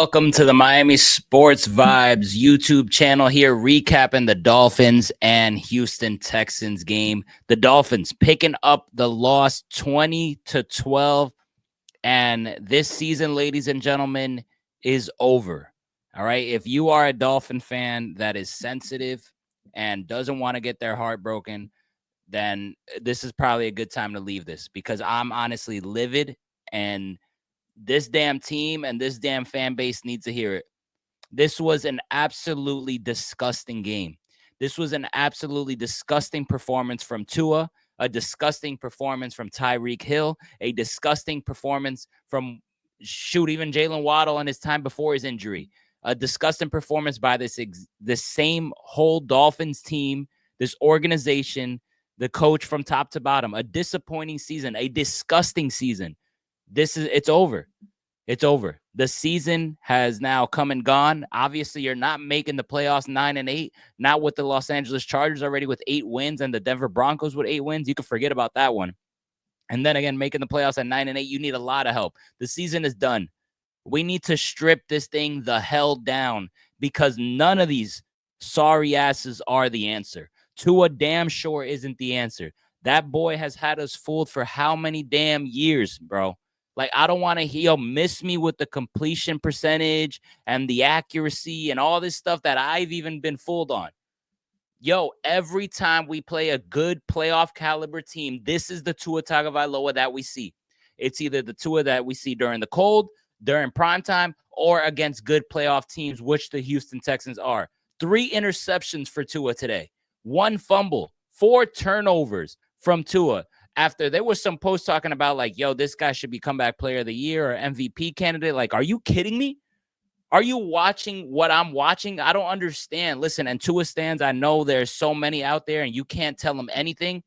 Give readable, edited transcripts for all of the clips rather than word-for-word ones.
Welcome to the Miami Sports Vibes YouTube channel here, recapping the Dolphins and Houston Texans game. The Dolphins picking up the loss 20-12. And this season, ladies and gentlemen, is over. All right. If you are a Dolphin fan that is sensitive and doesn't want to get their heart broken, then this is probably a good time to leave this, because I'm honestly livid, and this damn team and this damn fan base needs to hear it. This was an absolutely disgusting game. This was an absolutely disgusting performance from Tua, a disgusting performance from Tyreek Hill, a disgusting performance from, even Jalen Waddle in his time before his injury. A disgusting performance by this same whole Dolphins team, this organization, the coach from top to bottom. A disappointing season, a disgusting season. It's over. It's over. The season has now come and gone. Obviously, you're not making the playoffs 9-8, not with the Los Angeles Chargers already with 8 wins and the Denver Broncos with 8 wins. You can forget about that one. And then again, making the playoffs at 9-8, you need a lot of help. The season is done. We need to strip this thing the hell down, because none of these sorry asses are the answer. Tua damn sure isn't the answer. That boy has had us fooled for how many damn years, bro? Like, I don't want to hear miss me with the completion percentage and the accuracy and all this stuff that I've even been fooled on. Yo, every time we play a good playoff caliber team, this is the Tua Tagovailoa that we see. It's either the Tua that we see during the cold, during primetime, or against good playoff teams, which the Houston Texans are. 3 interceptions for Tua today. 1 fumble, 4 turnovers from Tua. After there was some posts talking about, like, yo, this guy should be comeback player of the year or MVP candidate. Like, are you kidding me? Are you watching what I'm watching? I don't understand. Listen, and Tua stands, I know there's so many out there and you can't tell them anything,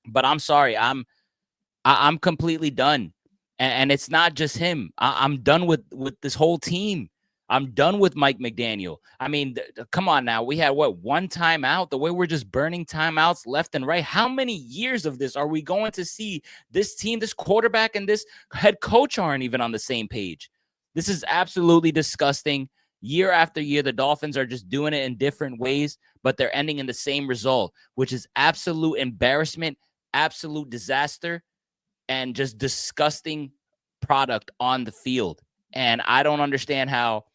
but I'm sorry. I'm completely done. And it's not just him. I'm done with this whole team. I'm done with Mike McDaniel. I mean, come on now. We had, 1 timeout? The way we're just burning timeouts left and right. How many years of this are we going to see this team, this quarterback, and this head coach aren't even on the same page? This is absolutely disgusting. Year after year, the Dolphins are just doing it in different ways, but they're ending in the same result, which is absolute embarrassment, absolute disaster, and just disgusting product on the field. And I don't understand how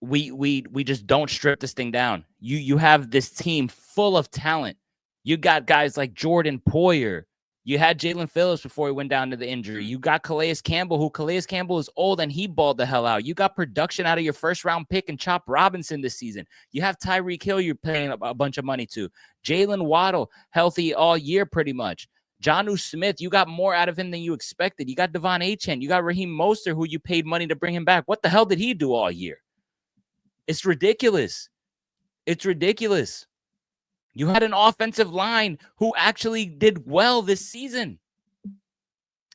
we just don't strip this thing down. You have this team full of talent. You got guys like Jordan Poyer. You had Jalen Phillips before he went down to the injury. You got Calais Campbell, Calais Campbell is old and he balled the hell out. You got production out of your first-round pick and Chop Robinson this season. You have Tyreek Hill you're paying a bunch of money to. Jalen Waddle, healthy all year pretty much. Jonnu Smith, you got more out of him than you expected. You got Devon Achane. You got Raheem Mostert, who you paid money to bring him back. What the hell did he do all year? It's ridiculous. It's ridiculous. You had an offensive line who actually did well this season.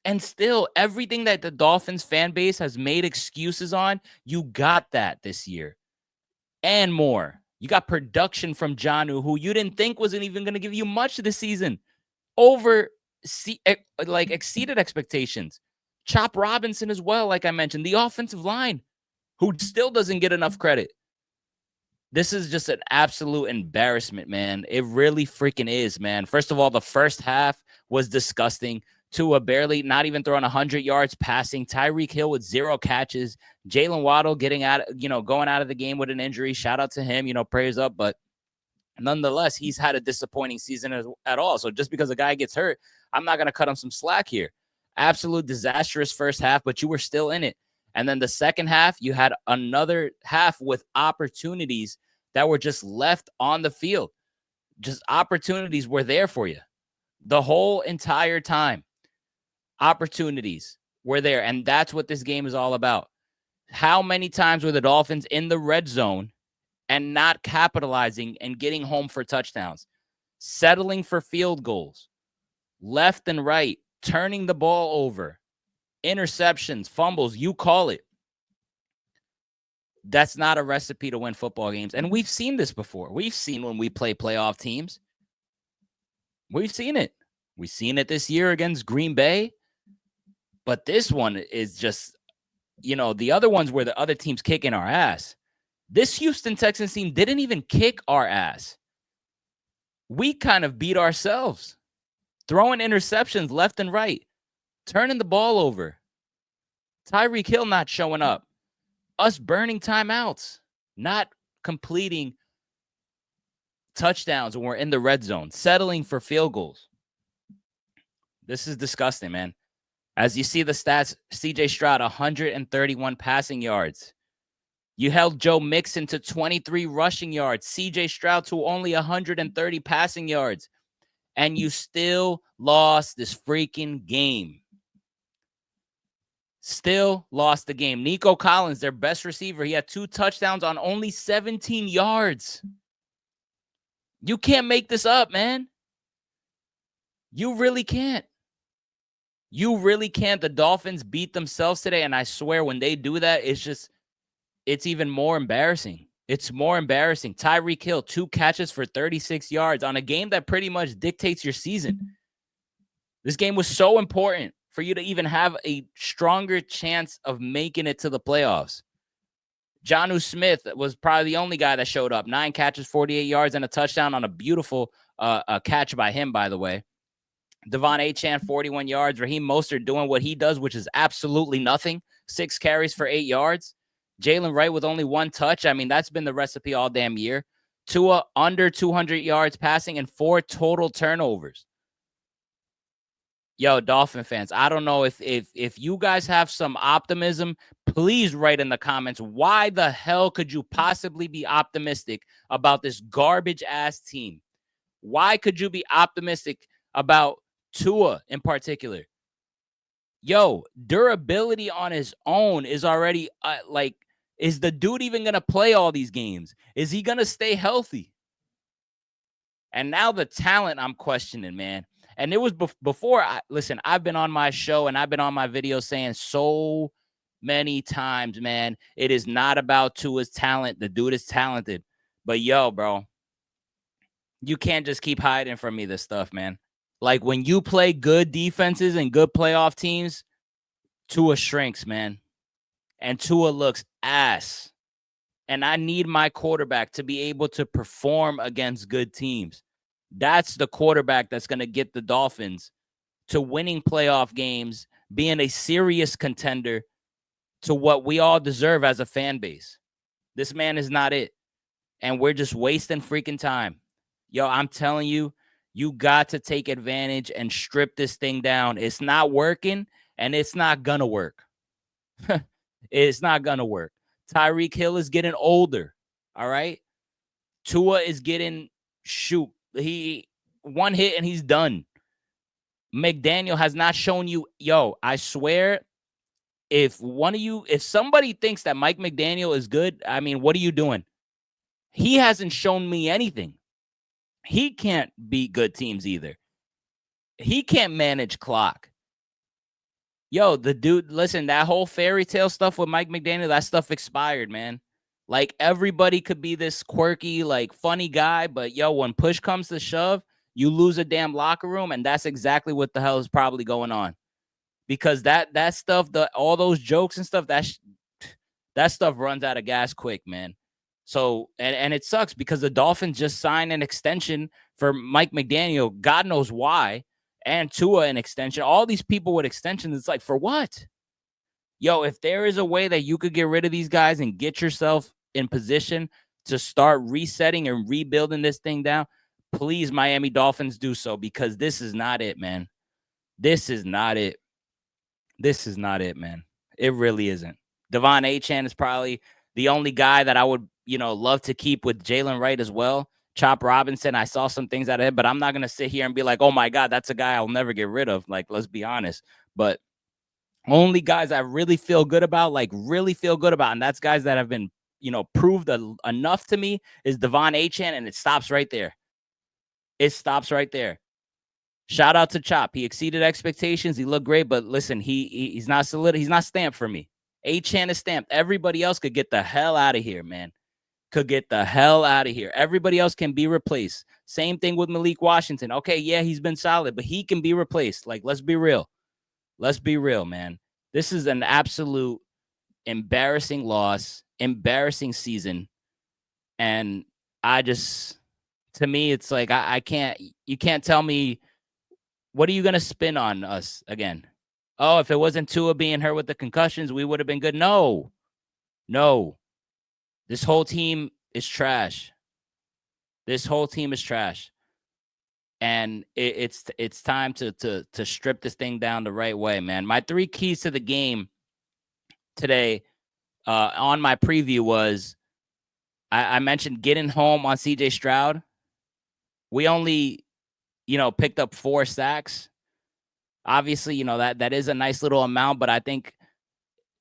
And still, everything that the Dolphins fan base has made excuses on, you got that this year. And more. You got production from Jonnu, who you didn't think wasn't even going to give you much this season. Exceeded expectations. Chop Robinson as well, like I mentioned. The offensive line, who still doesn't get enough credit. This is just an absolute embarrassment, man. It really freaking is, man. First of all, the first half was disgusting. Tua barely, not even throwing 100 yards passing. Tyreek Hill with 0 catches. Jalen Waddle going out of the game with an injury. Shout out to him, prayers up. But nonetheless, he's had a disappointing season at all. So just because a guy gets hurt, I'm not going to cut him some slack here. Absolute disastrous first half, but you were still in it. And then the second half, you had another half with opportunities that were just left on the field. Just opportunities were there for you the whole entire time. Opportunities were there. And that's what this game is all about. How many times were the Dolphins in the red zone and not capitalizing and getting home for touchdowns, settling for field goals, left and right, turning the ball over, interceptions, fumbles, you call it. That's not a recipe to win football games. And we've seen this before. We've seen when we play playoff teams. We've seen it. We've seen it this year against Green Bay. But this one is just the other ones were the other teams kicking our ass. This Houston Texans team didn't even kick our ass. We kind of beat ourselves, throwing interceptions left and right, turning the ball over. Tyreek Hill not showing up. Us burning timeouts, not completing touchdowns when we're in the red zone, settling for field goals. This is disgusting, man. As you see the stats, CJ Stroud, 131 passing yards. You held Joe Mixon to 23 rushing yards. CJ Stroud to only 130 passing yards. And you still lost this freaking game. Still lost the game. Nico Collins, their best receiver, he had 2 touchdowns on only 17 yards. You can't make this up, man. You really can't. You really can't. The Dolphins beat themselves today, and I swear when they do that, it's even more embarrassing. It's more embarrassing. Tyreek Hill, 2 catches for 36 yards on a game that pretty much dictates your season. This game was so important for you to even have a stronger chance of making it to the playoffs. Jonnu Smith was probably the only guy that showed up. 9 catches, 48 yards, and a touchdown on a beautiful catch by him, by the way. Devon Achane, 41 yards. Raheem Mostert doing what he does, which is absolutely nothing. 6 carries for 8 yards. Jalen Wright with only 1 touch. I mean, that's been the recipe all damn year. Tua under 200 yards passing and 4 total turnovers. Yo, Dolphin fans, I don't know if you guys have some optimism, please write in the comments, why the hell could you possibly be optimistic about this garbage-ass team? Why could you be optimistic about Tua in particular? Yo, durability on his own is already, is the dude even going to play all these games? Is he going to stay healthy? And now the talent I'm questioning, man. And it was before, listen, I've been on my show and I've been on my video saying so many times, man, it is not about Tua's talent. The dude is talented. But yo, bro, you can't just keep hiding from me this stuff, man. Like when you play good defenses and good playoff teams, Tua shrinks, man. And Tua looks ass. And I need my quarterback to be able to perform against good teams. That's the quarterback that's going to get the Dolphins to winning playoff games, being a serious contender to what we all deserve as a fan base. This man is not it. And we're just wasting freaking time. Yo, I'm telling you, you got to take advantage and strip this thing down. It's not working, and it's not going to work. It's not going to work. Tyreek Hill is getting older, all right? Tua is getting he 1 hit and he's done. McDaniel has not shown you, yo, I swear, if somebody thinks that Mike McDaniel is good, I mean, what are you doing? He hasn't shown me anything. He can't beat good teams either. He can't manage clock. Yo, the dude, listen, that whole fairy tale stuff with Mike McDaniel, that stuff expired, man. Like, everybody could be this quirky, like, funny guy, but yo, when push comes to shove, you lose a damn locker room, and that's exactly what the hell is probably going on. Because that stuff, all those jokes and stuff, that stuff runs out of gas quick, man. So, and it sucks because the Dolphins just signed an extension for Mike McDaniel, God knows why, and Tua an extension. All these people with extensions, it's like, for what? Yo, if there is a way that you could get rid of these guys and get yourself in position to start resetting and rebuilding this thing down, please, Miami Dolphins, do so, because this is not it, man. This is not it. This is not it, man. It really isn't. Devon Achane is probably the only guy that I would, love to keep with Jalen Wright as well. Chop Robinson, I saw some things out of him, but I'm not going to sit here and be like, oh my God, that's a guy I'll never get rid of. Like, let's be honest. But only guys I really feel good about, and that's guys that have been, proved enough to me, is Devon Achane, and it stops right there. It stops right there. Shout out to Chop. He exceeded expectations. He looked great, but listen, he's not solid. He's not stamped for me. Achane is stamped. Everybody else could get the hell out of here, man. Could get the hell out of here. Everybody else can be replaced. Same thing with Malik Washington. Okay, yeah, he's been solid, but he can be replaced. Like, let's be real. Let's be real, man. This is an absolute embarrassing loss, embarrassing season. And to me, it's like, you can't tell me, what are you going to spin on us again? Oh, if it wasn't Tua being hurt with the concussions, we would have been good. No. This whole team is trash. And it's time to strip this thing down the right way, man. My 3 keys to the game today on my preview was, I mentioned getting home on CJ Stroud. We only, picked up 4 sacks. Obviously, that is a nice little amount, but I think,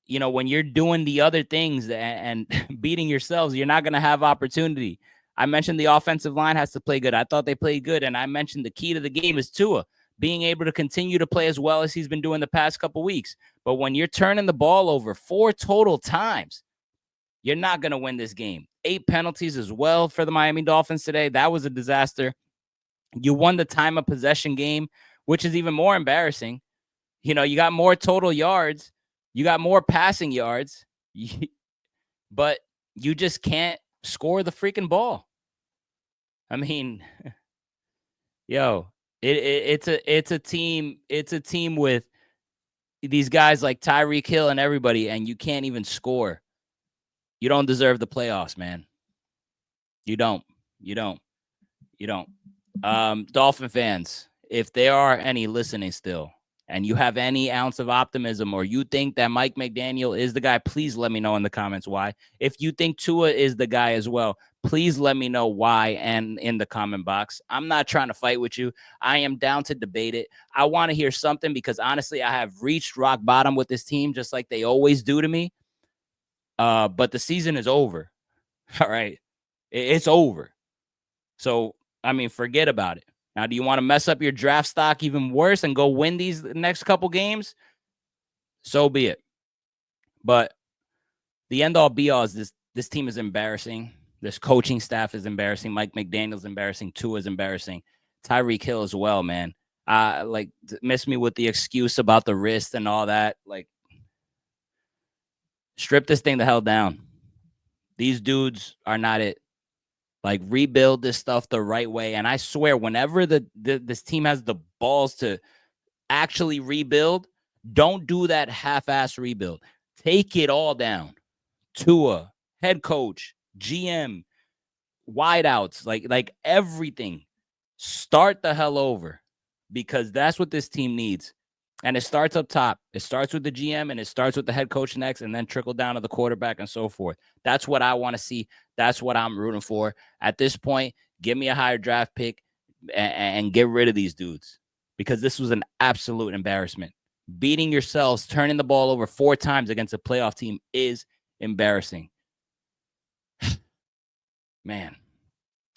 when you're doing the other things and beating yourselves, you're not going to have opportunity. I mentioned the offensive line has to play good. I thought they played good. And I mentioned the key to the game is Tua being able to continue to play as well as he's been doing the past couple weeks. But when you're turning the ball over 4 total times, you're not going to win this game. 8 penalties as well for the Miami Dolphins today. That was a disaster. You won the time of possession game, which is even more embarrassing. You got more total yards. You got more passing yards, but you just can't score the freaking ball. I mean, it's a team with these guys like Tyreek Hill and everybody, and you can't even score. You don't deserve the playoffs, man. You don't. Dolphin fans, if there are any listening still, and you have any ounce of optimism, or you think that Mike McDaniel is the guy, please let me know in the comments why. If you think Tua is the guy as well, please let me know why and in the comment box. I'm not trying to fight with you. I am down to debate it. I want to hear something because, honestly, I have reached rock bottom with this team just like they always do to me. But the season is over. All right. It's over. So, forget about it. Now, do you want to mess up your draft stock even worse and go win these next couple games? So be it. But the end all be all is this team is embarrassing. This coaching staff is embarrassing. Mike McDaniel's embarrassing. Tua is embarrassing. Tyreek Hill as well, man. Miss me with the excuse about the wrist and all that. Strip this thing the hell down. These dudes are not it. Rebuild this stuff the right way. And I swear, whenever this team has the balls to actually rebuild, don't do that half-ass rebuild. Take it all down. Tua, head coach, GM, wideouts, like everything. Start the hell over, because that's what this team needs. And it starts up top. It starts with the GM, and it starts with the head coach next, and then trickle down to the quarterback and so forth. That's what I want to see. That's what I'm rooting for. At this point, give me a higher draft pick and get rid of these dudes, because this was an absolute embarrassment. Beating yourselves, turning the ball over 4 times against a playoff team is embarrassing. Man.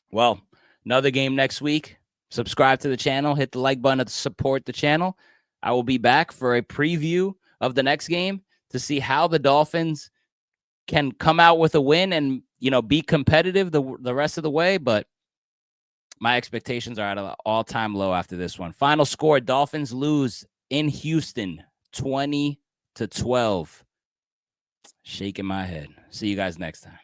Well, another game next week. Subscribe to the channel. Hit the like button to support the channel. I will be back for a preview of the next game to see how the Dolphins can come out with a win and, be competitive the rest of the way. But my expectations are at an all-time low after this one. Final score, Dolphins lose in Houston, 20-12. Shaking my head. See you guys next time.